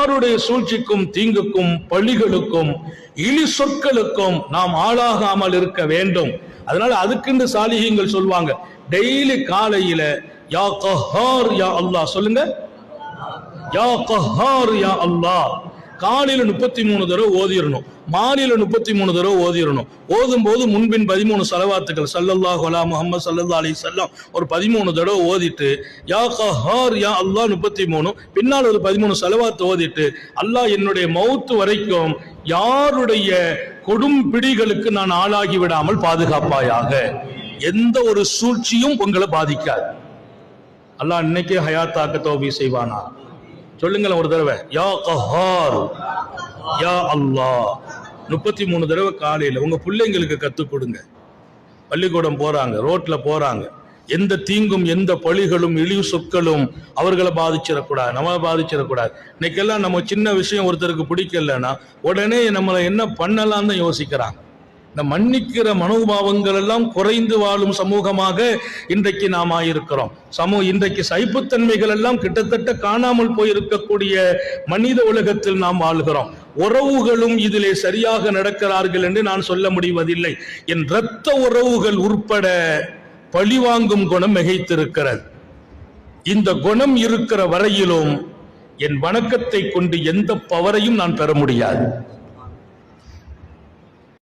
யாருடைய சூழ்ச்சிக்கும் தீங்குக்கும் பழிகளுக்கும் இழி சொற்களுக்கும் நாம் ஆளாகாமல் இருக்க வேண்டும். அதனால அதுக்குன்னு சாலிஹீங்கள் சொல்லுவாங்க, டெய்லி காலையில யா கஹார் யா அல்லாஹ் சொல்லுங்க, யா கஹார் யா அல்லாஹ். காலையில 33 தடவை ஓதிரணும், மாலையில 33 தடவை ஓதிரணும். ஓதும் போது முன்பின் 13 ஸலவாத்துகள் ஸல்லல்லாஹு அலா முஹம்மது ஸல்லல்லாஹு அலைஹி வஸல்லம் ஒரு 13 தடவை ஓதிட்டு யா கஹார் யா அல்லாஹ் 33, பின்னால் ஒரு 13 ஸலவாத் ஓதிட்டு அல்லாஹ் என்னுடைய மௌத் வரைக்கும் யாருடைய கொடும் பிடிகளுக்கு நான் ஆளாகி விடாமல் பாதுகாப்பாயாக. எந்த ஒரு சூழ்ச்சியும் உங்களை பாதிக்காது. அல்லாஹ் இன்னைக்கே ஹயாத்தாக்க தௌபீக் செய்வானா? சொல்லுங்களேன் ஒரு தடவை, யா கஹார் யா அல்லாஹ் 33 தடவை காலையில உங்க பிள்ளைங்களுக்கு கத்துக் கொடுங்க. பள்ளிக்கூடம் போறாங்க, ரோட்ல போறாங்க, எந்த தீங்கும் எந்த பழிகளும் இழிவு சொற்களும் அவர்களை பாதிச்சிடக்கூடாது, நம்ம பாதிச்சிடக்கூடாது. இன்னைக்கெல்லாம் நம்ம சின்ன விஷயம் ஒருத்தருக்கு பிடிக்கலன்னா உடனே நம்மளை என்ன பண்ணலாம் தான் யோசிக்கிறாங்க. இந்த மன்னிக்கிற மனோபாவங்கள் எல்லாம் குறைந்து வாழும் சமூகமாக இன்றைக்கு நாம் ஆயிருக்கிறோம். இன்றைக்கு சைப்புத்தன்மைகள் எல்லாம் கிட்டத்தட்ட காணாமல் போயிருக்கக்கூடிய மனித உலகத்தில் நாம் வாழ்கிறோம். உறவுகளும் இதிலே சரியாக நடக்கிறார்கள் என்று நான் சொல்ல முடிவதில்லை. என் இரத்த உறவுகள் உட்பட பழிவாங்கும் குணம் மிகைத்திருக்கிறது. இந்த குணம் இருக்கிற வரையிலும் என் வணக்கத்தை கொண்டு எந்த பவரையும் நான் பெற முடியாது.